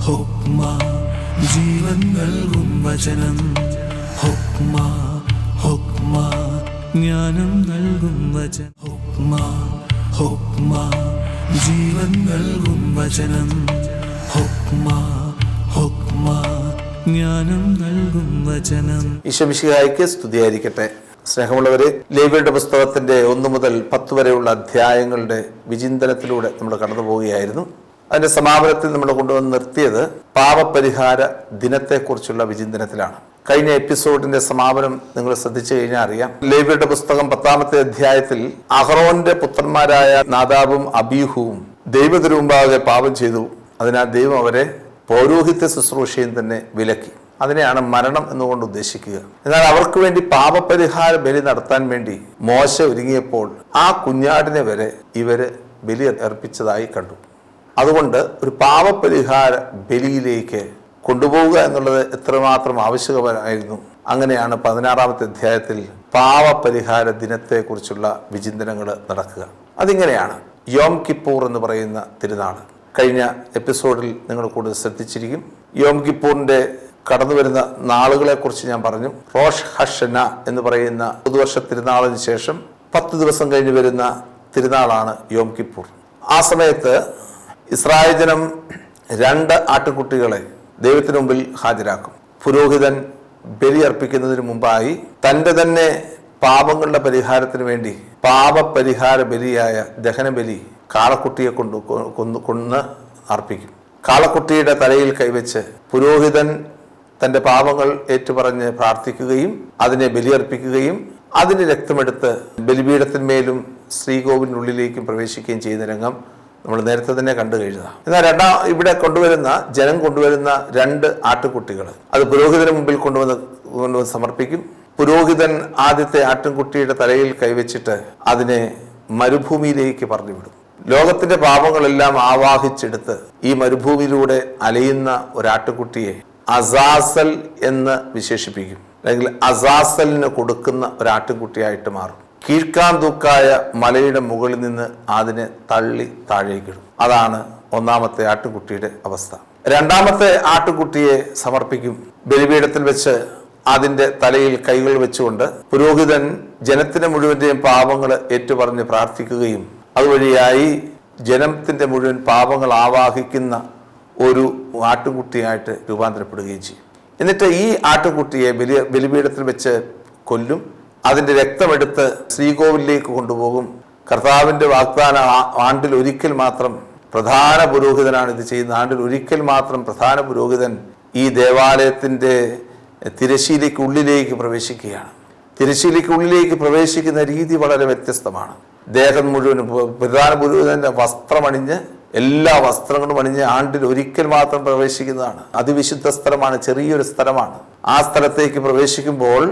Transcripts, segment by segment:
ഹുക്മ ജീവൻ നൽകും വചനം. ഹുക്മ ഹുക്മ ജ്ഞാനം നൽകും വചനം. ഹുക്മ ഹുക്മ ജീവൻ നൽകും വചനം. ഹുക്മ ഹുക്മ ജ്ഞാനം നൽകും വചനം. ഈശോ മിശിഹായ്ക്ക് സ്തുതിയായിരിക്കട്ടെ. സ്നേഹമുള്ളവരെ, ലേവ്യരുടെ പുസ്തകത്തിന്റെ 1 മുതൽ 10 വരെയുള്ള അധ്യായങ്ങളുടെ വിചിന്തനത്തിലൂടെ നമ്മൾ കടന്നു പോവുകയായിരുന്നു. അതിന്റെ സമാപനത്തിൽ നമ്മൾ കൊണ്ടുവന്ന് നിർത്തിയത് പാപപരിഹാര ദിനത്തെക്കുറിച്ചുള്ള വിചിന്തനത്തിലാണ്. കഴിഞ്ഞ എപ്പിസോഡിന്റെ സമാപനം നിങ്ങൾ ശ്രദ്ധിച്ചു കഴിഞ്ഞാൽ അറിയാം. ലേവ്യരുടെ പുസ്തകം 10-ാമത്തെ അധ്യായത്തിൽ അഹറോന്റെ പുത്രന്മാരായ നാദാബും അബീഹുവും ദൈവത്തിനു മുമ്പാകെ പാപം ചെയ്തു. അതിനാൽ ദൈവം അവരെ പൗരോഹിത്യ ശുശ്രൂഷയും തന്നെ വിലക്കി. അതിനെയാണ് മരണം എന്നുകൊണ്ട് ഉദ്ദേശിക്കുക. എന്നാൽ അവർക്ക് വേണ്ടി പാപപരിഹാര ബലി നടത്താൻ വേണ്ടി മോശ ഒരുങ്ങിയപ്പോൾ ആ കുഞ്ഞാടിനെ വരെ ഇവര് ബലി അർപ്പിച്ചതായി കണ്ടു. അതുകൊണ്ട് ഒരു പാപപരിഹാര ബലിയിലേക്ക് കൊണ്ടുപോവുക എന്നുള്ളത് എത്രമാത്രം ആവശ്യകരമായിരുന്നു. അങ്ങനെയാണ് 16-ാമത്തെ അധ്യായത്തിൽ പാപപരിഹാര ദിനത്തെക്കുറിച്ചുള്ള വിചിന്തനങ്ങൾ നടക്കുക. അതിങ്ങനെയാണ്. യോം കിപ്പൂർ എന്ന് പറയുന്ന തിരുനാൾ കഴിഞ്ഞ എപ്പിസോഡിൽ നിങ്ങൾ കൂടുതൽ ശ്രദ്ധിച്ചിരിക്കും. യോം കിപ്പൂറിന്റെ കടന്നു വരുന്ന നാളുകളെ കുറിച്ച് ഞാൻ പറഞ്ഞു. റോഷ് ഹഷന എന്ന് പറയുന്ന പുതുവർഷ തിരുനാളിന് ശേഷം 10 ദിവസം കഴിഞ്ഞ് വരുന്ന തിരുനാളാണ് യോം കിപ്പൂർ. ആ സമയത്ത് ഇസ്രായേൽ ജനം 2 ആട്ടുകുട്ടികളെ ദൈവത്തിന് മുമ്പിൽ ഹാജരാക്കും. പുരോഹിതൻ ബലി അർപ്പിക്കുന്നതിന് മുമ്പായി തൻ്റെ തന്നെ പാപങ്ങളുടെ പരിഹാരത്തിന് വേണ്ടി പാപപരിഹാര ബലിയായ ദഹനബലി കാളക്കുട്ടിയെ കൊന്ന് അർപ്പിക്കും. കാളക്കുട്ടിയുടെ തലയിൽ കൈവച്ച് പുരോഹിതൻ തൻ്റെ പാപങ്ങൾ ഏറ്റുപറഞ്ഞ് പ്രാർത്ഥിക്കുകയും അതിനെ ബലിയർപ്പിക്കുകയും അതിന് രക്തമെടുത്ത് ബലിപീഠത്തിന്മേലും ശ്രീകോവിലിനുള്ളിലേക്കും പ്രവേശിക്കുകയും ചെയ്യുന്ന രംഗം നമ്മൾ നേരത്തെ തന്നെ കണ്ടു കഴിഞ്ഞതാണ്. എന്നാൽ ഇവിടെ ജനം കൊണ്ടുവരുന്ന 2 ആട്ടുകുട്ടികൾ അത് പുരോഹിതന് മുമ്പിൽ കൊണ്ടുവന്ന് സമർപ്പിക്കും. പുരോഹിതൻ ആദ്യത്തെ ആട്ടിൻകുട്ടിയുടെ തലയിൽ കൈവച്ചിട്ട് അതിനെ മരുഭൂമിയിലേക്ക് പറഞ്ഞുവിടും. ലോകത്തിന്റെ പാപങ്ങളെല്ലാം ആവാഹിച്ചെടുത്ത് ഈ മരുഭൂമിയിലൂടെ അലയുന്ന ഒരാട്ടുകുട്ടിയെ അസാസൽ എന്ന് വിശേഷിപ്പിക്കും. അല്ലെങ്കിൽ അസാസലിന് കൊടുക്കുന്ന ഒരാട്ടുകുട്ടിയായിട്ട് മാറും. കീഴ്ക്കാന്തൂക്കായ മലയുടെ മുകളിൽ നിന്ന് അതിനെ തള്ളി താഴേക്കിടും. അതാണ് 1-ാമത്തെ ആട്ടുകുട്ടിയുടെ അവസ്ഥ. 2-ാമത്തെ ആട്ടുകുട്ടിയെ സമർപ്പിക്കും. ബലിപീഠത്തിൽ വെച്ച് അതിന്റെ തലയിൽ കൈകൾ വെച്ചുകൊണ്ട് പുരോഹിതൻ ജനത്തിന്റെ മുഴുവന്റെയും പാപങ്ങൾ ഏറ്റുപറഞ്ഞ് പ്രാർത്ഥിക്കുകയും അതുവഴിയായി ജനത്തിന്റെ മുഴുവൻ പാപങ്ങൾ ആവാഹിക്കുന്ന ഒരു ആട്ടുകുട്ടിയായിട്ട് രൂപാന്തരപ്പെടുകയും ചെയ്യും. എന്നിട്ട് ഈ ആട്ടുകുട്ടിയെ ബലിപീഠത്തിൽ വെച്ച് കൊല്ലും. അതിന്റെ രക്തമെടുത്ത് ശ്രീകോവിലേക്ക് കൊണ്ടുപോകും. കർത്താവിന്റെ വാഗ്ദാന ആണ്ടിൽ ഒരിക്കൽ മാത്രം പ്രധാന പുരോഹിതനാണ് ഇത് ചെയ്യുന്നത്. ആണ്ടിൽ ഒരിക്കൽ മാത്രം പ്രധാന പുരോഹിതൻ ഈ ദേവാലയത്തിന്റെ തിരശ്ശീലയ്ക്കുള്ളിലേക്ക് പ്രവേശിക്കുകയാണ്. തിരശ്ശീലയ്ക്കുള്ളിലേക്ക് പ്രവേശിക്കുന്ന രീതി വളരെ വ്യത്യസ്തമാണ്. ദേഹം മുഴുവൻ പ്രധാന പുരോഹിതന്റെ വസ്ത്രമണിഞ്ഞ് എല്ലാ വസ്ത്രങ്ങളും അണിഞ്ഞ് ആണ്ടിൽ ഒരിക്കൽ മാത്രം പ്രവേശിക്കുന്നതാണ്. അതിവിശുദ്ധ സ്ഥലമാണ്, ചെറിയൊരു സ്ഥലമാണ്. ആ സ്ഥലത്തേക്ക് പ്രവേശിക്കുമ്പോൾ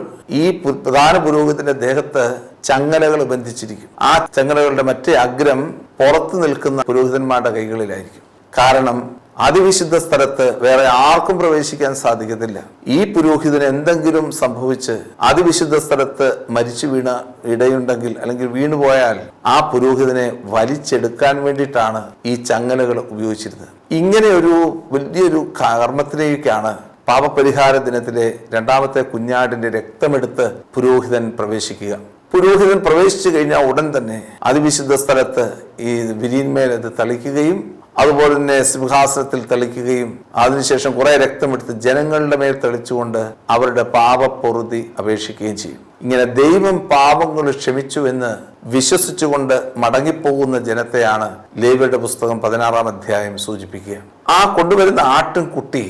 ഈ പ്രധാന പുരോഹിതന്റെ ദേഹത്ത് ചങ്ങലകൾ ബന്ധിച്ചിരിക്കും. ആ ചങ്ങലകളുടെ മറ്റേ അഗ്രം പുറത്തു നിൽക്കുന്ന പുരോഹിതന്മാരുടെ കൈകളിലായിരിക്കും. കാരണം അതിവിശുദ്ധ സ്ഥലത്ത് വേറെ ആർക്കും പ്രവേശിക്കാൻ സാധിക്കത്തില്ല. ഈ പുരോഹിതന് എന്തെങ്കിലും സംഭവിച്ച് അതിവിശുദ്ധ സ്ഥലത്ത് മരിച്ചു വീണ ഇടയുണ്ടെങ്കിൽ അല്ലെങ്കിൽ വീണുപോയാൽ ആ പുരോഹിതനെ വലിച്ചെടുക്കാൻ വേണ്ടിയിട്ടാണ് ഈ ചങ്ങലകൾ ഉപയോഗിച്ചിരുന്നത്. ഇങ്ങനെ ഒരു വലിയൊരു കർമ്മത്തിലേക്കാണ് പാപപരിഹാര ദിനത്തിലെ 2-ാമത്തെ കുഞ്ഞാടിന്റെ രക്തമെടുത്ത് പുരോഹിതൻ പ്രവേശിക്കുക. പുരോഹിതൻ പ്രവേശിച്ചു കഴിഞ്ഞാൽ ഉടൻ തന്നെ അതിവിശുദ്ധ സ്ഥലത്ത് ഈ വിരിന്മേൽ അത് തളിക്കുകയും അതുപോലെ തന്നെ സിംഹാസനത്തിൽ തളിക്കുകയും അതിനുശേഷം കുറെ രക്തമെടുത്ത് ജനങ്ങളുടെ മേൽ തെളിച്ചുകൊണ്ട് അവരുടെ പാപപ്പൊറുതി അപേക്ഷിക്കുകയും ചെയ്യും. ഇങ്ങനെ ദൈവം പാപങ്ങൾ ക്ഷമിച്ചു എന്ന് വിശ്വസിച്ചുകൊണ്ട് മടങ്ങിപ്പോകുന്ന ജനത്തെയാണ് ലേവ്യരുടെ പുസ്തകം 16-ാം അധ്യായം സൂചിപ്പിക്കുക. ആ കൊണ്ടുവരുന്ന ആട്ടിൻകുട്ടി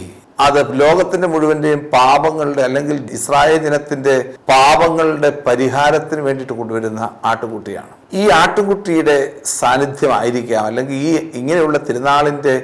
അത് ലോകത്തിന്റെ മുഴുവന്റെയും പാപങ്ങളുടെ അല്ലെങ്കിൽ ഇസ്രായേൽ ജനത്തിന്റെ പാപങ്ങളുടെ പരിഹാരത്തിന് വേണ്ടിയിട്ട് കൊണ്ടുവരുന്ന ആട്ടുകുട്ടിയാണ്. ഈ ആട്ടുകുട്ടിയുടെ സാന്നിധ്യമായിരിക്കാം അല്ലെങ്കിൽ ഈ ഇങ്ങനെയുള്ള തിരുനാളിന്റെ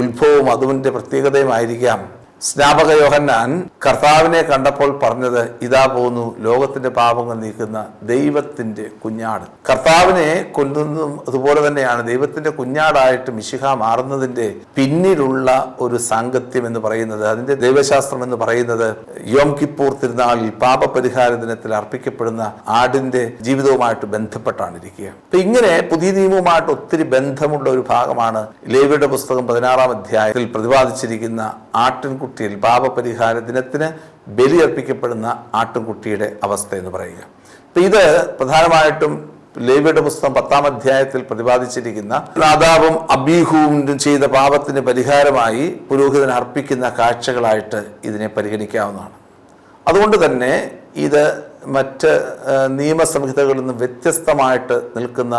ഉത്ഭവവും അതിന്റെ പ്രത്യേകതയുമായിരിക്കാം സ്നാപക യോഹന്നാൻ കർത്താവിനെ കണ്ടപ്പോൾ പറഞ്ഞത്, ഇതാ പോന്നു ലോകത്തിന്റെ പാപങ്ങൾ നീക്കുന്ന ദൈവത്തിന്റെ കുഞ്ഞാട്. കർത്താവിനെ കൊല്ലുന്നതും അതുപോലെ തന്നെയാണ് ദൈവത്തിന്റെ കുഞ്ഞാടായിട്ട് മിശിഹ മാറുന്നതിന്റെ പിന്നിലുള്ള ഒരു സാങ്കത്യം എന്ന് പറയുന്നത്, അതിന്റെ ദൈവശാസ്ത്രം എന്ന് പറയുന്നത് യോം കിപ്പൂർ തിരുനാളിൽ പാപപരിഹാര ദിനത്തിൽ അർപ്പിക്കപ്പെടുന്ന ആടിന്റെ ജീവിതവുമായിട്ട് ബന്ധപ്പെട്ടാണ് ഇരിക്കുക. അപ്പൊ ഇങ്ങനെ പുതിയ നിയമവുമായിട്ട് ഒത്തിരി ബന്ധമുള്ള ഒരു ഭാഗമാണ് ലേവ്യരുടെ പുസ്തകം 16-ാം അധ്യായത്തിൽ പ്രതിപാദിച്ചിരിക്കുന്ന ആട്ടിൻകുട്ടിയിൽ പാപപരിഹാര ദിനത്തിന് ബലിയർപ്പിക്കപ്പെടുന്ന ആട്ടിൻകുട്ടിയുടെ അവസ്ഥ എന്ന് പറയുക. അപ്പൊ ഇത് പ്രധാനമായിട്ടും ലേവ്യരുടെ പുസ്തകം 10-ാം അധ്യായത്തിൽ പ്രതിപാദിച്ചിരിക്കുന്ന നാദാബും അബീഹുവും ചെയ്ത പാപത്തിന് പരിഹാരമായി പുരോഹിതൻ അർപ്പിക്കുന്ന കാഴ്ചകളായിട്ട് ഇതിനെ പരിഗണിക്കാവുന്നതാണ്. അതുകൊണ്ട് തന്നെ ഇത് മറ്റ് നിയമസംഹിതകളിൽ നിന്ന് വ്യത്യസ്തമായിട്ട് നിൽക്കുന്ന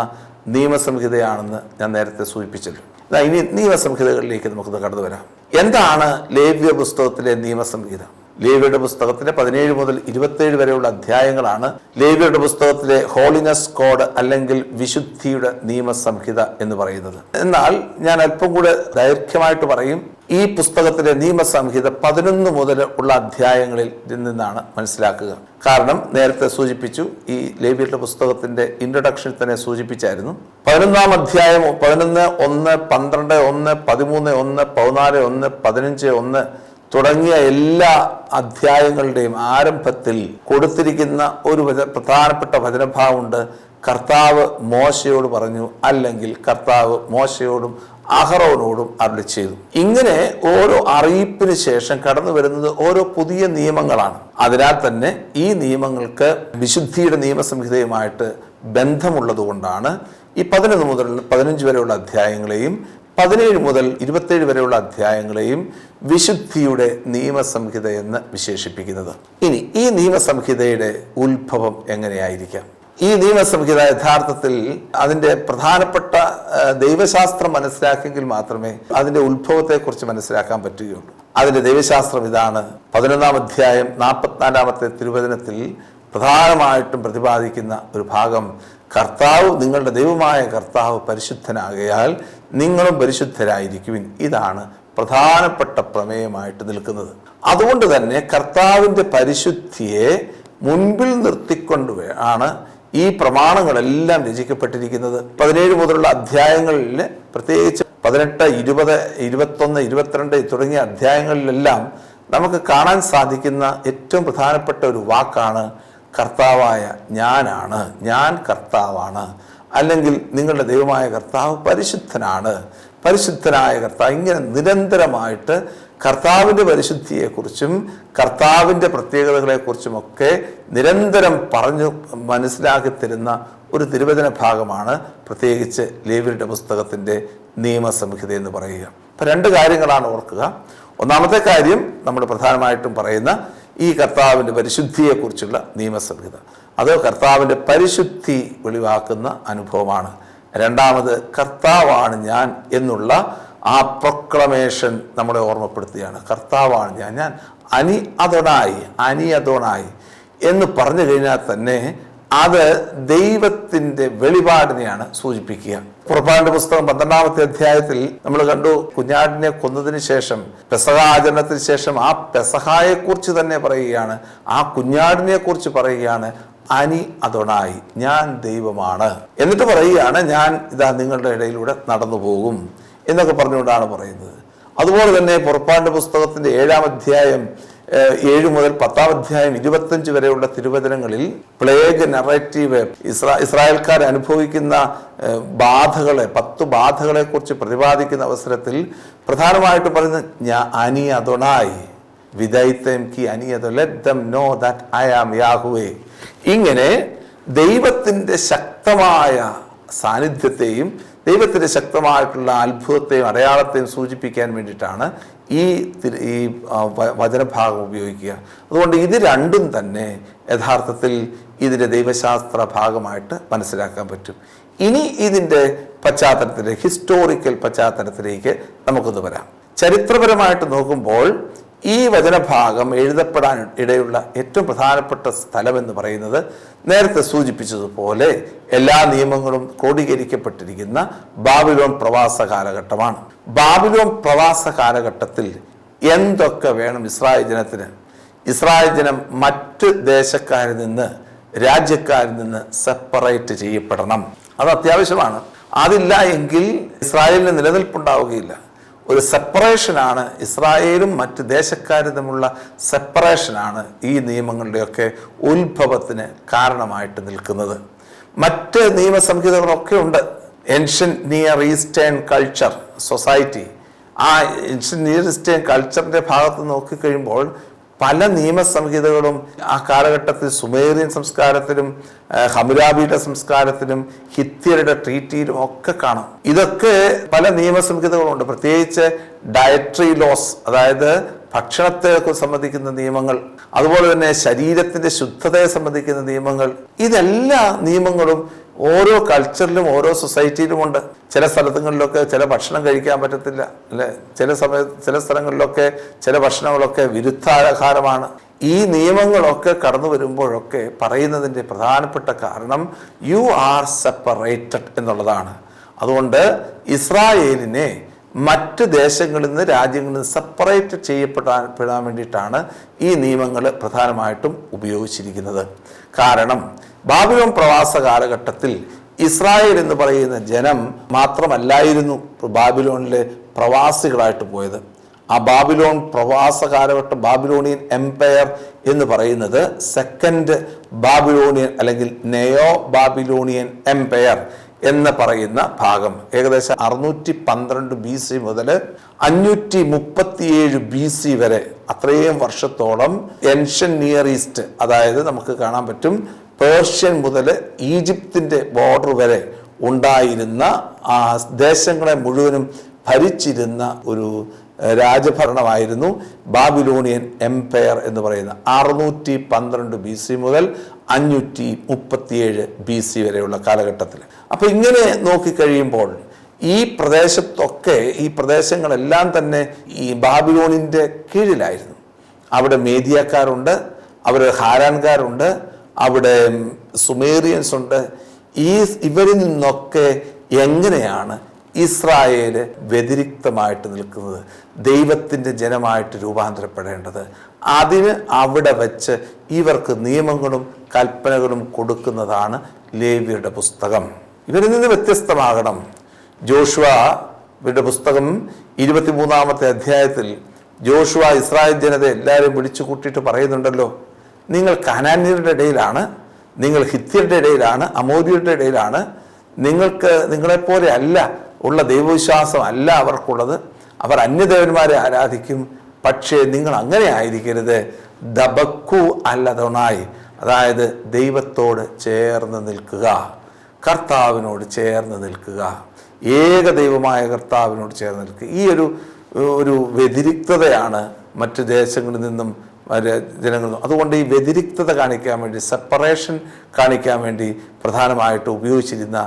നിയമസംഹിതയാണെന്ന് ഞാൻ നേരത്തെ സൂചിപ്പിച്ചല്ലോ. ഇനി നിയമസംഹിതകളിലേക്ക് നമുക്കൊന്ന് കടന്നു വരാം. എന്താണ് ലേവ്യ പുസ്തകത്തിലെ നിയമസംഹിത? ലേവ്യരുടെ പുസ്തകത്തിലെ 17 മുതൽ 27 വരെയുള്ള അധ്യായങ്ങളാണ് ലേവ്യരുടെ പുസ്തകത്തിലെ ഹോളിനെസ് കോഡ് അല്ലെങ്കിൽ വിശുദ്ധിയുടെ നിയമസംഹിത എന്ന് പറയുന്നത്. എന്നാൽ ഞാൻ അല്പം കൂടെ ദൈർഘ്യമായിട്ട് പറയും. ഈ പുസ്തകത്തിലെ നിയമസംഹിത 11 മുതൽ ഉള്ള അധ്യായങ്ങളിൽ നിന്നാണ് മനസ്സിലാക്കുക. കാരണം നേരത്തെ സൂചിപ്പിച്ചു, ഈ ലേവ്യരുടെ പുസ്തകത്തിന്റെ ഇൻട്രൊഡക്ഷനിൽ തന്നെ സൂചിപ്പിച്ചായിരുന്നു. 11-ാം അധ്യായം 11, 1, 12, 1, 13, 1, 14, 1, 15, 1 തുടങ്ങിയ എല്ലാ അധ്യായങ്ങളുടെയും ആരംഭത്തിൽ കൊടുത്തിരിക്കുന്ന ഒരു പ്രധാനപ്പെട്ട വചനഭാഗമുണ്ട്. കർത്താവ് മോശയോട് പറഞ്ഞു, അല്ലെങ്കിൽ കർത്താവ് മോശയോടും അഹറോനോടും അരുളി ചെയ്തു. ഇങ്ങനെ ഓരോ അറിയിപ്പിന് ശേഷം കടന്നു വരുന്നത് ഓരോ പുതിയ നിയമങ്ങളാണ്. അതിനാൽ തന്നെ ഈ നിയമങ്ങൾക്ക് വിശുദ്ധിയുടെ നിയമസംഹിതയുമായിട്ട് ബന്ധമുള്ളത് കൊണ്ടാണ് ഈ 11 മുതൽ 15 വരെയുള്ള അധ്യായങ്ങളെയും 17 മുതൽ 27 വരെയുള്ള അധ്യായങ്ങളെയും വിശുദ്ധിയുടെ നിയമസംഹിത എന്ന് വിശേഷിപ്പിക്കുന്നത്. ഇനി ഈ നിയമസംഹിതയുടെ ഉത്ഭവം എങ്ങനെയായിരിക്കാം? ഈ നിയമസംഹിത യഥാർത്ഥത്തിൽ അതിൻ്റെ പ്രധാനപ്പെട്ട ദൈവശാസ്ത്രം മനസ്സിലാക്കിയെങ്കിൽ മാത്രമേ അതിൻ്റെ ഉത്ഭവത്തെക്കുറിച്ച് മനസ്സിലാക്കാൻ പറ്റുകയുള്ളൂ. അതിൻ്റെ ദൈവശാസ്ത്രം ഇതാണ്. 11-ാം അധ്യായം 44-ാമത്തെ തിരുവചനത്തിൽ പ്രധാനമായിട്ടും പ്രതിപാദിക്കുന്ന ഒരു ഭാഗം, കർത്താവ് നിങ്ങളുടെ ദൈവമായ കർത്താവ് പരിശുദ്ധനാകയാൽ നിങ്ങളും പരിശുദ്ധരായിരിക്കുവിൻ. ഇതാണ് പ്രധാനപ്പെട്ട പ്രമേയമായിട്ട് നിൽക്കുന്നത്. അതുകൊണ്ട് തന്നെ കർത്താവിൻ്റെ പരിശുദ്ധിയെ മുൻപിൽ നിർത്തിക്കൊണ്ട് ആണ് ഈ പ്രമാണങ്ങളെല്ലാം രചിക്കപ്പെട്ടിരിക്കുന്നത്. 17 മുതലുള്ള അധ്യായങ്ങളിൽ, പ്രത്യേകിച്ച് 18, 20, 21, 22 തുടങ്ങിയ അധ്യായങ്ങളിലെല്ലാം നമുക്ക് കാണാൻ സാധിക്കുന്ന ഏറ്റവും പ്രധാനപ്പെട്ട ഒരു വാക്കാണ് കർത്താവായ ഞാനാണ്, ഞാൻ കർത്താവാണ്, അല്ലെങ്കിൽ നിങ്ങളുടെ ദൈവമായ കർത്താവ് പരിശുദ്ധനാണ്, പരിശുദ്ധനായ കർത്താവ്. ഇങ്ങനെ നിരന്തരമായിട്ട് കർത്താവിൻ്റെ പരിശുദ്ധിയെക്കുറിച്ചും കർത്താവിൻ്റെ പ്രത്യേകതകളെക്കുറിച്ചുമൊക്കെ നിരന്തരം പറഞ്ഞു മനസ്സിലാക്കി തരുന്ന ഒരു തിരുവചന ഭാഗമാണ് പ്രത്യേകിച്ച് ലേവ്യരുടെ പുസ്തകത്തിൻ്റെ നിയമസംഹിത എന്ന് പറയുക. അപ്പം 2 കാര്യങ്ങളാണ് ഓർക്കുക. ഒന്നാമത്തെ കാര്യം നമ്മൾ പ്രധാനമായിട്ടും പറയുന്ന ഈ കർത്താവിൻ്റെ പരിശുദ്ധിയെക്കുറിച്ചുള്ള നിയമസംഹിത, അത് കർത്താവിൻ്റെ പരിശുദ്ധി വെളിവാക്കുന്ന അനുഭവമാണ്. രണ്ടാമത് കർത്താവാണ് ഞാൻ എന്നുള്ള ആ പ്രൊക്ലമേഷൻ നമ്മളെ ഓർമ്മപ്പെടുത്തുകയാണ്. കർത്താവാണ് ഞാൻ അനി അദോണായി എന്ന് പറഞ്ഞു കഴിഞ്ഞാൽ തന്നെ അത് ദൈവത്തിൻ്റെ വെളിപാടിനെയാണ് സൂചിപ്പിക്കുക. പുറപ്പാടിന്റെ പുസ്തകം 12-ാമത്തെ അധ്യായത്തിൽ നമ്മൾ കണ്ടു, കുഞ്ഞാടിനെ കൊന്നതിന് ശേഷം പെസഹ ആചരണത്തിന് ശേഷം ആ പെസഹായെക്കുറിച്ച് തന്നെ പറയുകയാണ്, ആ കുഞ്ഞാടിനെ കുറിച്ച് പറയുകയാണ്, അനി അദോണായി, ഞാൻ ദൈവമാണ്. എന്നിട്ട് പറയുകയാണ്, ഞാൻ ഇതാ നിങ്ങളുടെ ഇടയിലൂടെ നടന്നു പോകും എന്നൊക്കെ പറഞ്ഞുകൊണ്ടാണ് പറയുന്നത്. അതുപോലെ തന്നെ പുറപ്പാടിന്റെ പുസ്തകത്തിന്റെ 7-ാം അധ്യായം 7 മുതൽ 10-ാം അധ്യായം 25 വരെയുള്ള തിരുവചനങ്ങളിൽ പ്ലേഗ് നറേറ്റീവ്, ഇസ്രായേൽക്കാർ അനുഭവിക്കുന്ന ബാധകളെ, 10 ബാധകളെ കുറിച്ച് പ്രതിപാദിക്കുന്ന അവസരത്തിൽ പ്രധാനമായിട്ട് പറയുന്നത് അനി അദോണായി വിദൈത്തം കി അനിയതോ let them know that I am Yahweh. ഇങ്ങനെ ദൈവത്തിൻ്റെ ശക്തമായ സാന്നിധ്യത്തെയും ദൈവത്തിൻ്റെ ശക്തമായിട്ടുള്ള അത്ഭുതത്തെയും അടയാളത്തെയും സൂചിപ്പിക്കാൻ വേണ്ടിയിട്ടാണ് ഈ വചനഭാഗം ഉപയോഗിക്കുക. അതുകൊണ്ട് ഇത് രണ്ടും തന്നെ യഥാർത്ഥത്തിൽ ഇതിൻ്റെ ദൈവശാസ്ത്ര ഭാഗമായിട്ട് മനസ്സിലാക്കാൻ പറ്റും. ഇനി ഇതിൻ്റെ പശ്ചാത്തലത്തിലേക്ക്, ഹിസ്റ്റോറിക്കൽ പശ്ചാത്തലത്തിലേക്ക് നമുക്കൊന്ന് വരാം. ചരിത്രപരമായിട്ട് നോക്കുമ്പോൾ ഈ വചനഭാഗം എഴുതപ്പെടാൻ ഇടയുള്ള ഏറ്റവും പ്രധാനപ്പെട്ട സ്ഥലമെന്ന് പറയുന്നത് നേരത്തെ സൂചിപ്പിച്ചതുപോലെ എല്ലാ നിയമങ്ങളും ക്രോഡീകരിക്കപ്പെട്ടിരിക്കുന്ന ബാബിലോൺ പ്രവാസ കാലഘട്ടമാണ്. ബാബിലോൺ പ്രവാസ കാലഘട്ടത്തിൽ എന്തൊക്കെ വേണം ഇസ്രായേൽ ജനത്തിന്? ഇസ്രായേൽ ജനം മറ്റ് ദേശക്കാരിൽ നിന്ന്, രാജ്യക്കാരിൽ നിന്ന് സെപ്പറേറ്റ് ചെയ്യപ്പെടണം. അത് അത്യാവശ്യമാണ്. അതില്ല എങ്കിൽ ഇസ്രായേലിന് നിലനിൽപ്പുണ്ടാവുകയില്ല. ഒരു സെപ്പറേഷനാണ്, ഇസ്രായേലും മറ്റ് ദേശക്കാരും തമ്മിലുള്ള സെപ്പറേഷനാണ് ഈ നിയമങ്ങളുടെയൊക്കെ ഉത്ഭവത്തിന് കാരണമായിട്ട് നിൽക്കുന്നത്. മറ്റ് നിയമസംഹിതകളൊക്കെ ഉണ്ട്. Ancient near eastern culture society, ആ ഏൻഷ്യൻ നിയർ ഈസ്റ്റേൺ കൾച്ചറിൻ്റെ ഭാഗത്ത് നോക്കിക്കഴിയുമ്പോൾ പല നിയമസംഹിതകളും ആ കാലഘട്ടത്തിൽ സുമേറിയൻ സംസ്കാരത്തിലും ഹമുരാബിയുടെ സംസ്കാരത്തിലും ഹിത്യരുടെ ട്രീറ്റിയിലും ഒക്കെ കാണാം. ഇതൊക്കെ പല നിയമസംഹിതകളുണ്ട്. പ്രത്യേകിച്ച് ഡയറ്ററി ലോസ്, അതായത് ഭക്ഷണത്തെ സംബന്ധിക്കുന്ന നിയമങ്ങൾ, അതുപോലെ തന്നെ ശരീരത്തിന്റെ ശുദ്ധതയെ സംബന്ധിക്കുന്ന നിയമങ്ങൾ. ഇതെല്ലാ നിയമങ്ങളും ഓരോ കൾച്ചറിലും ഓരോ സൊസൈറ്റിയിലും ഉണ്ട്. ചില സ്ഥലങ്ങളിലൊക്കെ ചില ഭക്ഷണം കഴിക്കാൻ പറ്റത്തില്ല, അല്ലെ? ചില സ്ഥലങ്ങളിലൊക്കെ ചില ഭക്ഷണങ്ങളൊക്കെ വിരുദ്ധാഹാരമാണ്. ഈ നിയമങ്ങളൊക്കെ കടന്നു വരുമ്പോഴൊക്കെ പറയുന്നതിൻ്റെ പ്രധാനപ്പെട്ട കാരണം യു ആർ സെപ്പറേറ്റഡ് എന്നുള്ളതാണ്. അതുകൊണ്ട് ഇസ്രായേലിനെ മറ്റ് ദേശങ്ങളിൽ നിന്ന്, രാജ്യങ്ങളിൽ നിന്ന് സെപ്പറേറ്റ് ചെയ്യപ്പെടാൻ വേണ്ടിയിട്ടാണ് ഈ നിയമങ്ങൾ പ്രധാനമായിട്ടും ഉപയോഗിച്ചിരിക്കുന്നത്. കാരണം ബാബിലോൺ പ്രവാസ കാലഘട്ടത്തിൽ ഇസ്രായേൽ എന്ന് പറയുന്ന ജനം മാത്രമല്ലായിരുന്നു ബാബിലോണിലെ പ്രവാസികളായിട്ട് പോയത്. ആ ബാബിലോൺ പ്രവാസ കാലഘട്ടം, ബാബിലോണിയൻ എംപയർ എന്ന് പറയുന്നത് സെക്കൻഡ് ബാബിലോണിയൻ അല്ലെങ്കിൽ നെയോ ബാബിലോണിയൻ എംപയർ എന്ന് പറയുന്ന ഭാഗം ഏകദേശം 612 BC മുതൽ 537 BC വരെ, അത്രയും വർഷത്തോളം ഏൻഷ്യൻ നിയർ ഈസ്റ്റ്, അതായത് നമുക്ക് കാണാൻ പറ്റും പേർഷ്യൻ മുതൽ ഈജിപ്തിൻ്റെ ബോർഡർ വരെ ഉണ്ടായിരുന്ന ആ ദേശങ്ങളെ മുഴുവനും ഭരിച്ചിരുന്ന ഒരു രാജഭരണമായിരുന്നു ബാബിലോണിയൻ എംപയർ എന്ന് പറയുന്ന 612 BC മുതൽ 537 BC വരെയുള്ള കാലഘട്ടത്തിൽ. അപ്പോൾ ഇങ്ങനെ നോക്കിക്കഴിയുമ്പോൾ ഈ പ്രദേശങ്ങളെല്ലാം തന്നെ ഈ ബാബിലോണിൻ്റെ കീഴിലായിരുന്നു. അവിടെ മേദിയക്കാരുണ്ട്, അവിടെ ഹാരാൻകാരുണ്ട്, അവിടെ സുമേറിയൻസ് ഉണ്ട്. ഇവരിൽ നിന്നൊക്കെ എങ്ങനെയാണ് ഇസ്രായേല് വ്യതിരിക്തമായിട്ട് നിൽക്കുന്നത്, ദൈവത്തിൻ്റെ ജനമായിട്ട് രൂപാന്തരപ്പെടേണ്ടത്? അതിന് അവിടെ വെച്ച് ഇവർക്ക് നിയമങ്ങളും കൽപ്പനകളും കൊടുക്കുന്നതാണ് ലേവ്യരുടെ പുസ്തകം. ഇവരിൽ നിന്ന് വ്യത്യസ്തമാകണം. ജോഷുവയുടെ പുസ്തകം 23-ാമത്തെ അധ്യായത്തിൽ ജോഷുവ ഇസ്രായേൽ ജനത എല്ലാവരും വിളിച്ചു കൂട്ടിയിട്ട് പറയുന്നുണ്ടല്ലോ, നിങ്ങൾ കനാന്യരുടെ ഇടയിലാണ്, നിങ്ങൾ ഹിത്യരുടെ ഇടയിലാണ്, അമോര്യരുടെ ഇടയിലാണ്. നിങ്ങളെപ്പോലെ അല്ല ഉള്ള ദൈവവിശ്വാസം അല്ല അവർക്കുള്ളത്. അവർ അന്യദേവന്മാരെ ആരാധിക്കും. പക്ഷേ നിങ്ങൾ അങ്ങനെ ആയിരിക്കരുത്. ദബക്കു അല്ലതൊണായി, അതായത് ദൈവത്തോട് ചേർന്ന് നിൽക്കുക, കർത്താവിനോട് ചേർന്ന് നിൽക്കുക, ഏക ദൈവമായ കർത്താവിനോട് ചേർന്ന് നിൽക്കുക. ഈ ഒരു വ്യതിരിക്തതയാണ് മറ്റു ദേശങ്ങളിൽ നിന്നും ജനങ്ങൾ. അതുകൊണ്ട് ഈ വ്യതിരിക്തത കാണിക്കാൻ വേണ്ടി, സെപ്പറേഷൻ കാണിക്കാൻ വേണ്ടി പ്രധാനമായിട്ട് ഉപയോഗിച്ചിരുന്ന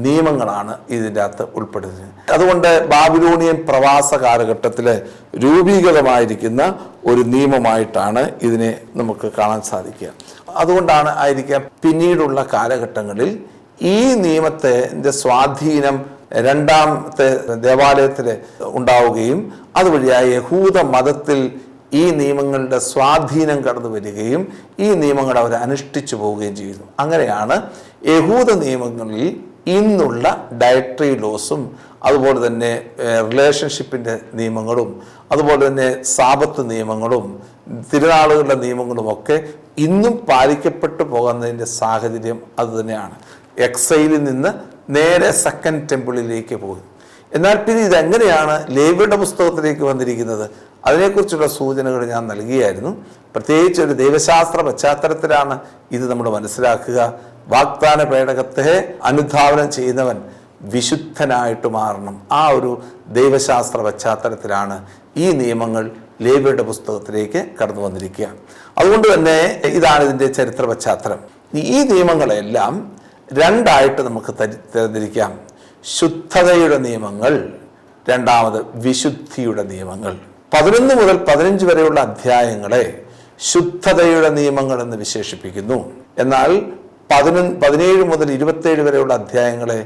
നിയമങ്ങളാണ് ഇതിൻ്റെ അകത്ത് ഉൾപ്പെടുന്നത്. അതുകൊണ്ട് ബാബിലോണിയൻ പ്രവാസ കാലഘട്ടത്തിൽ രൂപീകൃതമായിരിക്കുന്ന ഒരു നിയമമായിട്ടാണ് ഇതിനെ നമുക്ക് കാണാൻ സാധിക്കുക. അതുകൊണ്ടാണ് ആയിരിക്കാം പിന്നീടുള്ള കാലഘട്ടങ്ങളിൽ ഈ നിയമത്തിൻ്റെ സ്വാധീനം രണ്ടാമത്തെ ദേവാലയത്തിൽ ഉണ്ടാവുകയും അതുവഴിയായി യഹൂദ മതത്തിൽ ഈ നിയമങ്ങളുടെ സ്വാധീനം കടന്നു വരികയും ഈ നിയമങ്ങൾ അവർ അനുഷ്ഠിച്ചു പോവുകയും ചെയ്യുന്നു. അങ്ങനെയാണ് യഹൂദ നിയമങ്ങളിൽ ഇന്നുള്ള ഡയറ്ററി ലോസും അതുപോലെ തന്നെ റിലേഷൻഷിപ്പിൻ്റെ നിയമങ്ങളും അതുപോലെ തന്നെ സാബത്ത് നിയമങ്ങളും തിരുനാളുകളുടെ നിയമങ്ങളുമൊക്കെ ഇന്നും പാലിക്കപ്പെട്ടു പോകുന്നതിൻ്റെ സാഹചര്യം അതുതന്നെയാണ്. എക്സൈലിൽ നിന്ന് നേരെ സെക്കൻഡ് ടെമ്പിളിലേക്ക് പോകും. എന്നാൽ പിന്നെ ഇതെങ്ങനെയാണ് ലേവ്യരുടെ പുസ്തകത്തിലേക്ക് വന്നിരിക്കുന്നത്? അതിനെക്കുറിച്ചുള്ള സൂചനകൾ ഞാൻ നൽകിയായിരുന്നു. പ്രത്യേകിച്ച് ഒരു ദൈവശാസ്ത്ര പശ്ചാത്തലത്തിലാണ് ഇത് നമ്മൾ മനസ്സിലാക്കുക. വാഗ്ദാന പേടകത്തെ അനുധാവനം ചെയ്യുന്നവൻ വിശുദ്ധനായിട്ട് മാറണം. ആ ഒരു ദൈവശാസ്ത്ര പശ്ചാത്തലത്തിലാണ് ഈ നിയമങ്ങൾ ലേവ്യരുടെ പുസ്തകത്തിലേക്ക് കടന്നു വന്നിരിക്കുക. അതുകൊണ്ട് തന്നെ ഇതാണ് ഇതിൻ്റെ ചരിത്ര പശ്ചാത്തലം. ഈ നിയമങ്ങളെല്ലാം രണ്ടായിട്ട് നമുക്ക് തരംതിരിക്കാം. ശുദ്ധതയുടെ നിയമങ്ങൾ, രണ്ടാമത് വിശുദ്ധിയുടെ നിയമങ്ങൾ. 11 മുതൽ 15 വരെയുള്ള അധ്യായങ്ങളെ ശുദ്ധതയുടെ നിയമങ്ങൾ എന്ന് വിശേഷിപ്പിക്കുന്നു. എന്നാൽ 17 മുതൽ 27 വരെയുള്ള അധ്യായങ്ങളെ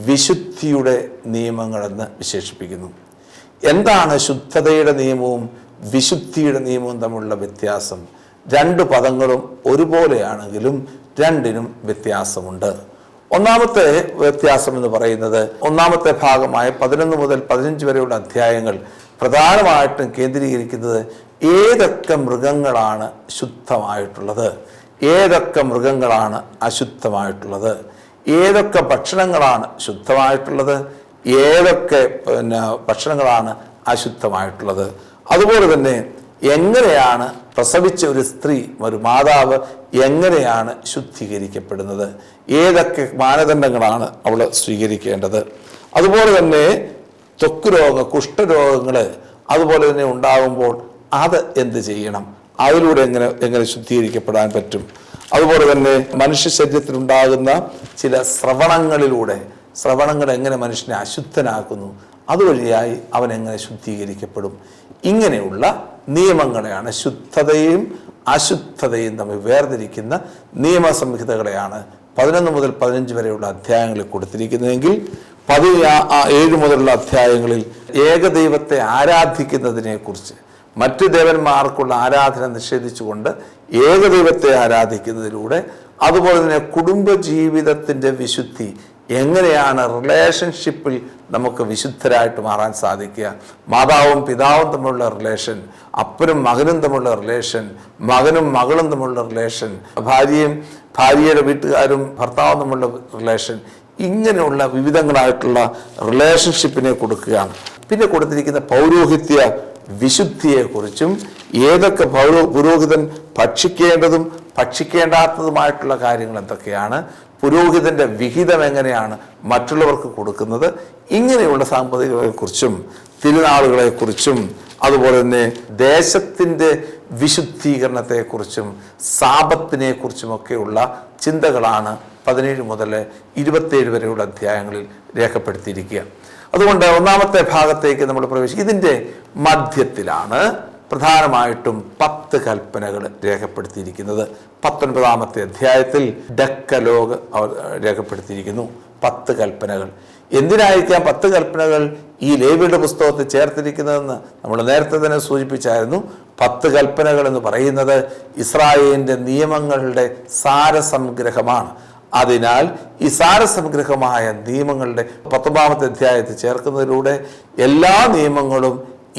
വിശുദ്ധിയുടെ നിയമങ്ങൾ എന്ന് വിശേഷിപ്പിക്കുന്നു. എന്താണ് ശുദ്ധതയുടെ നിയമവും വിശുദ്ധിയുടെ നിയമവും തമ്മിലുള്ള വ്യത്യാസം. രണ്ട് പദങ്ങളും ഒരുപോലെയാണെങ്കിലും രണ്ടിനും വ്യത്യാസമുണ്ട്. ഒന്നാമത്തെ വ്യത്യാസം എന്ന് പറയുന്നത് ഒന്നാമത്തെ ഭാഗമായ 11 മുതൽ 15 വരെയുള്ള അധ്യായങ്ങൾ പ്രധാനമായിട്ടും കേന്ദ്രീകരിക്കുന്നത് ഏതൊക്കെ മൃഗങ്ങളാണ് ശുദ്ധമായിട്ടുള്ളത്, ഏതൊക്കെ മൃഗങ്ങളാണ് അശുദ്ധമായിട്ടുള്ളത്, ഏതൊക്കെ ഭക്ഷണങ്ങളാണ് ശുദ്ധമായിട്ടുള്ളത്, ഏതൊക്കെ ഭക്ഷണങ്ങളാണ് അശുദ്ധമായിട്ടുള്ളത്. അതുപോലെ തന്നെ എങ്ങനെയാണ് പ്രസവിച്ച ഒരു സ്ത്രീ, ഒരു മാതാവ് എങ്ങനെയാണ് ശുദ്ധീകരിക്കപ്പെടുന്നത്, ഏതൊക്കെ മാനദണ്ഡങ്ങളാണ് അവൾ സ്വീകരിക്കേണ്ടത്. അതുപോലെ തന്നെ ത്വക്ക് രോഗം, കുഷ്ഠരോഗങ്ങൾ അതുപോലെ തന്നെ ഉണ്ടാകുമ്പോൾ അത് എന്ത് ചെയ്യണം, അതിലൂടെ എങ്ങനെ ശുദ്ധീകരിക്കപ്പെടാൻ പറ്റും. അതുപോലെ തന്നെ മനുഷ്യ ശരീരത്തിലുണ്ടാകുന്ന ചില ശ്രവണങ്ങൾ എങ്ങനെ മനുഷ്യനെ അശുദ്ധനാക്കുന്നു, അതുവഴിയായി അവൻ എങ്ങനെ ശുദ്ധീകരിക്കപ്പെടും. ഇങ്ങനെയുള്ള നിയമങ്ങളെയാണ്, ശുദ്ധതയും അശുദ്ധതയും തമ്മിൽ വേർതിരിക്കുന്ന നിയമസംഹിതകളെയാണ് 11 മുതൽ 15 വരെയുള്ള അധ്യായങ്ങളിൽ കൊടുത്തിരിക്കുന്നതെങ്കിൽ 17 മുതലുള്ള അധ്യായങ്ങളിൽ ഏകദൈവത്തെ ആരാധിക്കുന്നതിനെ കുറിച്ച്, മറ്റു ദേവന്മാർക്കുള്ള ആരാധന നിഷേധിച്ചുകൊണ്ട് ഏകദൈവത്തെ ആരാധിക്കുന്നതിലൂടെ, അതുപോലെ തന്നെ കുടുംബജീവിതത്തിൻ്റെ വിശുദ്ധി, എങ്ങനെയാണ് റിലേഷൻഷിപ്പിൽ നമുക്ക് വിശുദ്ധരായിട്ട് മാറാൻ സാധിക്കുക, മാതാവും പിതാവും തമ്മിലുള്ള റിലേഷൻ, അപ്പനും മകനും തമ്മിലുള്ള റിലേഷൻ, മകനും മകളും തമ്മിലുള്ള റിലേഷൻ, ഭാര്യയുടെ വീട്ടുകാരും ഭർത്താവും തമ്മിലുള്ള റിലേഷൻ, ഇങ്ങനെയുള്ള വിവിധങ്ങളായിട്ടുള്ള റിലേഷൻഷിപ്പിനെ കൊടുക്കുകയാണ്. പിന്നെ കൊടുത്തിരിക്കുന്ന പൗരോഹിത്യ വിശുദ്ധിയെക്കുറിച്ചും ഏതൊക്കെ പുരോഹിതൻ ഭക്ഷിക്കേണ്ടതും ഭക്ഷിക്കേണ്ടാത്തതുമായിട്ടുള്ള കാര്യങ്ങൾ എന്തൊക്കെയാണ്, പുരോഹിതന്റെ വിഹിതം എങ്ങനെയാണ് മറ്റുള്ളവർക്ക് കൊടുക്കുന്നത്, ഇങ്ങനെയുള്ള സാമ്പത്തികങ്ങളെക്കുറിച്ചും തിരുനാളുകളെക്കുറിച്ചും അതുപോലെ തന്നെ ദേശത്തിൻ്റെ വിശുദ്ധീകരണത്തെക്കുറിച്ചും സാപത്തിനെ കുറിച്ചുമൊക്കെയുള്ള ചിന്തകളാണ് 17 മുതൽ 27 വരെയുള്ള അധ്യായങ്ങളിൽ രേഖപ്പെടുത്തിയിരിക്കുക. അതുകൊണ്ട് ഒന്നാമത്തെ ഭാഗത്തേക്ക് നമ്മൾ ഇതിൻ്റെ മധ്യത്തിലാണ് പ്രധാനമായിട്ടും 10 കൽപ്പനകൾ രേഖപ്പെടുത്തിയിരിക്കുന്നത്. 19-ാമത്തെ അധ്യായത്തിൽ ഡെക്കലോഗ് രേഖപ്പെടുത്തിയിരിക്കുന്നു. 10 കൽപ്പനകൾ. എന്തിനായിരിക്കാം 10 കൽപ്പനകൾ ഈ ലേവ്യരുടെ പുസ്തകത്തിൽ ചേർത്തിരിക്കുന്നതെന്ന് നമ്മൾ നേരത്തെ തന്നെ സൂചിപ്പിച്ചായിരുന്നു. 10 കൽപ്പനകൾ എന്ന് പറയുന്നത് ഇസ്രായേലിൻ്റെ നിയമങ്ങളുടെ സാരസംഗ്രഹമാണ്. അതിനാൽ ഈ സാരസംഗ്രഹമായ നിയമങ്ങളുടെ 19-ാമത്തെ അധ്യായത്തിൽ ചേർക്കുന്നതിലൂടെ എല്ലാ നിയമങ്ങളും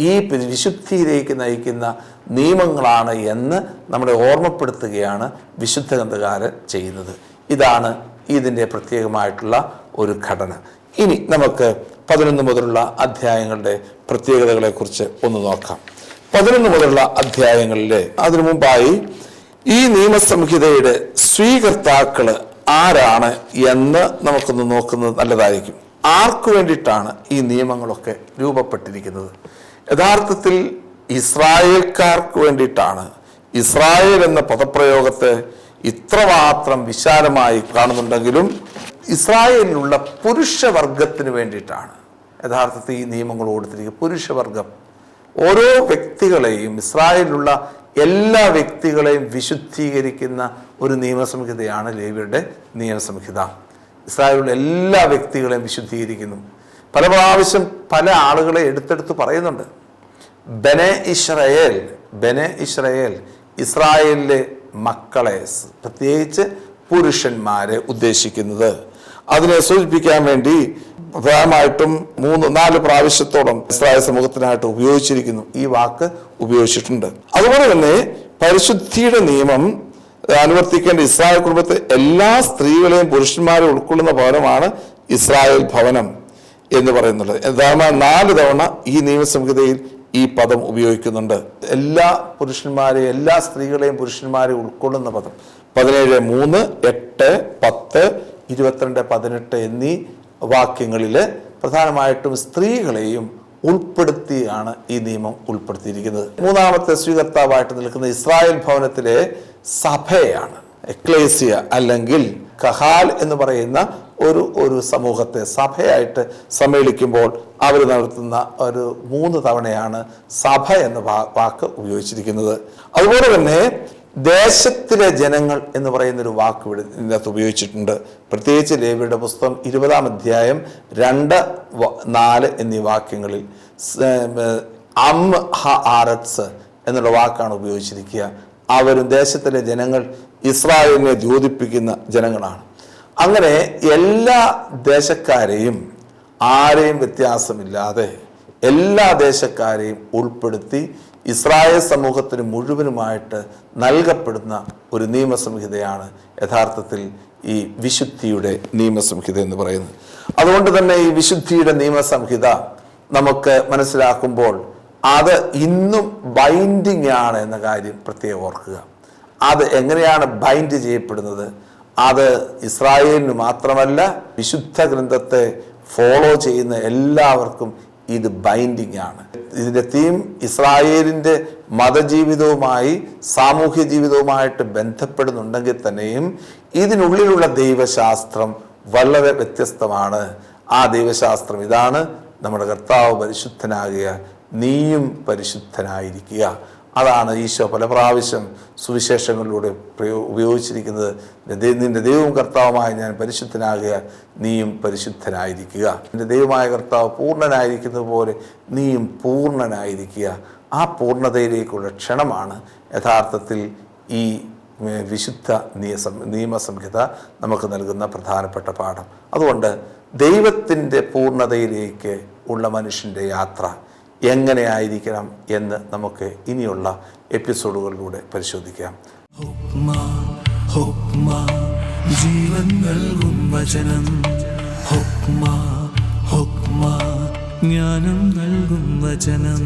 ഈ വിശുദ്ധിയിലേക്ക് നയിക്കുന്ന നിയമങ്ങളാണ് എന്ന് നമ്മളെ ഓർമ്മപ്പെടുത്തുകയാണ് വിശുദ്ധ ഗ്രന്ഥകാരൻ ചെയ്യുന്നത്. ഇതാണ് ഇതിൻ്റെ പ്രത്യേകമായിട്ടുള്ള ഒരു ഘടന. ഇനി നമുക്ക് 11 മുതലുള്ള അധ്യായങ്ങളുടെ പ്രത്യേകതകളെക്കുറിച്ച് ഒന്ന് നോക്കാം. 11 മുതലുള്ള അധ്യായങ്ങളിലെ അതിനു മുമ്പായി ഈ നിയമസംഹിതയുടെ സ്വീകർത്താക്കള് ആരാണ് എന്ന് നമുക്കൊന്ന് നോക്കുന്നത് നല്ലതായിരിക്കും. ആർക്കു വേണ്ടിയിട്ടാണ് ഈ നിയമങ്ങളൊക്കെ രൂപപ്പെട്ടിരിക്കുന്നത്? യഥാർത്ഥത്തിൽ ഇസ്രായേൽക്കാർക്ക് വേണ്ടിയിട്ടാണ്. ഇസ്രായേൽ എന്ന പദപ്രയോഗത്തെ ഇത്രമാത്രം വിശാലമായി കാണുന്നുണ്ടെങ്കിലും ഇസ്രായേലിലുള്ള പുരുഷവർഗത്തിന് വേണ്ടിയിട്ടാണ് യഥാർത്ഥത്തിൽ ഈ നിയമങ്ങൾ കൊടുത്തിരിക്കുക. പുരുഷവർഗം, ഓരോ വ്യക്തികളെയും, ഇസ്രായേലിലുള്ള എല്ലാ വ്യക്തികളെയും വിശുദ്ധീകരിക്കുന്ന ഒരു നിയമസംഹിതയാണ് ലേവ്യരുടെ നിയമസംഹിത. ഇസ്രായേലിലുള്ള എല്ലാ വ്യക്തികളെയും വിശുദ്ധീകരിക്കുന്നു. പല പ്രാവശ്യം പല ആളുകളെ എടുത്തെടുത്ത് പറയുന്നുണ്ട്. ബനെ ഇസ്രായേൽ, ഇസ്രായേലിലെ മക്കളെ, പ്രത്യേകിച്ച് പുരുഷന്മാരെ ഉദ്ദേശിക്കുന്നത്. അതിനെ സൂചിപ്പിക്കാൻ വേണ്ടി പ്രധാനമായിട്ടും 3-4 പ്രാവശ്യത്തോളം ഇസ്രായേൽ സമൂഹത്തിനായിട്ട് ഉപയോഗിച്ചിരിക്കുന്നു. ഈ വാക്ക് ഉപയോഗിച്ചിട്ടുണ്ട്. അതുപോലെ തന്നെ പരിശുദ്ധിയുടെ നിയമം അനുവർത്തിക്കേണ്ട ഇസ്രായേൽ കുടുംബത്തെ എല്ലാ സ്ത്രീകളെയും പുരുഷന്മാരെ ഉൾക്കൊള്ളുന്ന ഭവനമാണ് ഇസ്രായേൽ ഭവനം എന്ന് പറയുന്നുള്ളത്. ധാരാളം 4 തവണ ഈ നിയമസംഹിതയിൽ ഈ പദം ഉപയോഗിക്കുന്നുണ്ട്. എല്ലാ പുരുഷന്മാരെയും, എല്ലാ സ്ത്രീകളെയും പുരുഷന്മാരെ ഉൾക്കൊള്ളുന്ന പദം 17:3, 8, 10, 22, 18 എന്നീ വാക്യങ്ങളിൽ പ്രധാനമായിട്ടും സ്ത്രീകളെയും ഉൾപ്പെടുത്തിയാണ് ഈ നിയമം ഉൾപ്പെടുത്തിയിരിക്കുന്നത്. 3-ാമത്തെ സ്വീകർത്താവായിട്ട് നിൽക്കുന്ന ഇസ്രായേൽ ഭവനത്തിലെ സഭയാണ്. എക്ലേസിയ അല്ലെങ്കിൽ കഹാൽ എന്ന് പറയുന്ന ഒരു സമൂഹത്തെ സഭയായിട്ട് സമ്മേളിക്കുമ്പോൾ അവർ നടത്തുന്ന ഒരു 3 തവണയാണ് സഭ എന്ന വാക്ക് ഉപയോഗിച്ചിരിക്കുന്നത്. അതുപോലെ തന്നെ ദേശത്തിലെ ജനങ്ങൾ എന്ന് പറയുന്നൊരു വാക്ക് ഇവിടെ ഇതിനകത്ത് ഉപയോഗിച്ചിട്ടുണ്ട്. പ്രത്യേകിച്ച് ലേവ്യരുടെ പുസ്തകം 20-ാം അധ്യായം 2, 4 എന്നീ വാക്യങ്ങളിൽ ആരത്സ് എന്നുള്ള വാക്കാണ് ഉപയോഗിച്ചിരിക്കുക. അവരും ദേശത്തിലെ ജനങ്ങൾ ഇസ്രായേലിനെ ദ്യോതിപ്പിക്കുന്ന ജനങ്ങളാണ്. അങ്ങനെ എല്ലാ ദേശക്കാരെയും ആരെയും വ്യത്യാസമില്ലാതെ എല്ലാ ദേശക്കാരെയും ഉൾപ്പെടുത്തി ഇസ്രായേൽ സമൂഹത്തിന് മുഴുവനുമായിട്ട് നൽകപ്പെടുന്ന ഒരു നിയമസംഹിതയാണ് യഥാർത്ഥത്തിൽ ഈ വിശുദ്ധിയുടെ നിയമസംഹിത എന്ന് പറയുന്നത്. അതുകൊണ്ട് തന്നെ ഈ വിശുദ്ധിയുടെ നിയമസംഹിത നമുക്ക് മനസ്സിലാക്കുമ്പോൾ അത് ഇന്നും ബൈൻഡിങ് ആണ് എന്ന കാര്യം പ്രത്യേകം ഓർക്കുക. അത് എങ്ങനെയാണ് ബൈൻഡ് ചെയ്യപ്പെടുന്നത്? അത് ഇസ്രായേലിന് മാത്രമല്ല, വിശുദ്ധ ഗ്രന്ഥത്തെ ഫോളോ ചെയ്യുന്ന എല്ലാവർക്കും ഇത് ബൈൻഡിങ് ആണ്. ഇതിൻ്റെ തീം ഇസ്രായേലിൻ്റെ മതജീവിതവുമായി സാമൂഹ്യ ജീവിതവുമായിട്ട് ബന്ധപ്പെടുന്നുണ്ടെങ്കിൽ തന്നെയും ഇതിനുള്ളിലുള്ള ദൈവശാസ്ത്രം വളരെ വ്യത്യസ്തമാണ്. ആ ദൈവശാസ്ത്രം ഇതാണ്: നമ്മുടെ കർത്താവ് പരിശുദ്ധനാകുക, നീയും പരിശുദ്ധനായിരിക്കുക. അതാണ് ഈശോ പല പ്രാവശ്യം സുവിശേഷങ്ങളിലൂടെ ഉപയോഗിച്ചിരിക്കുന്നത്. നിന്റെ ദൈവവും കർത്താവുമായ ഞാൻ പരിശുദ്ധനാകുക, നീയും പരിശുദ്ധനായിരിക്കുക. നിന്റെ ദൈവമായ കർത്താവ് പൂർണ്ണനായിരിക്കുന്നത് പോലെ നീയും പൂർണ്ണനായിരിക്കുക. ആ പൂർണ്ണതയിലേക്കുള്ള ക്ഷണമാണ് യഥാർത്ഥത്തിൽ ഈ വിശുദ്ധ നിയമസംഹിത നമുക്ക് നൽകുന്ന പ്രധാനപ്പെട്ട പാഠം. അതുകൊണ്ട് ദൈവത്തിൻ്റെ പൂർണ്ണതയിലേക്ക് ഉള്ള മനുഷ്യൻ്റെ യാത്ര എങ്ങനെയായിരിക്കണം എന്ന് നമുക്ക് ഇനിയുള്ള എപ്പിസോഡുകളിലൂടെ പരിശോധിക്കാം. ജീവൻ നൽകും വചനം, ജ്ഞാനം നൽകും വചനം.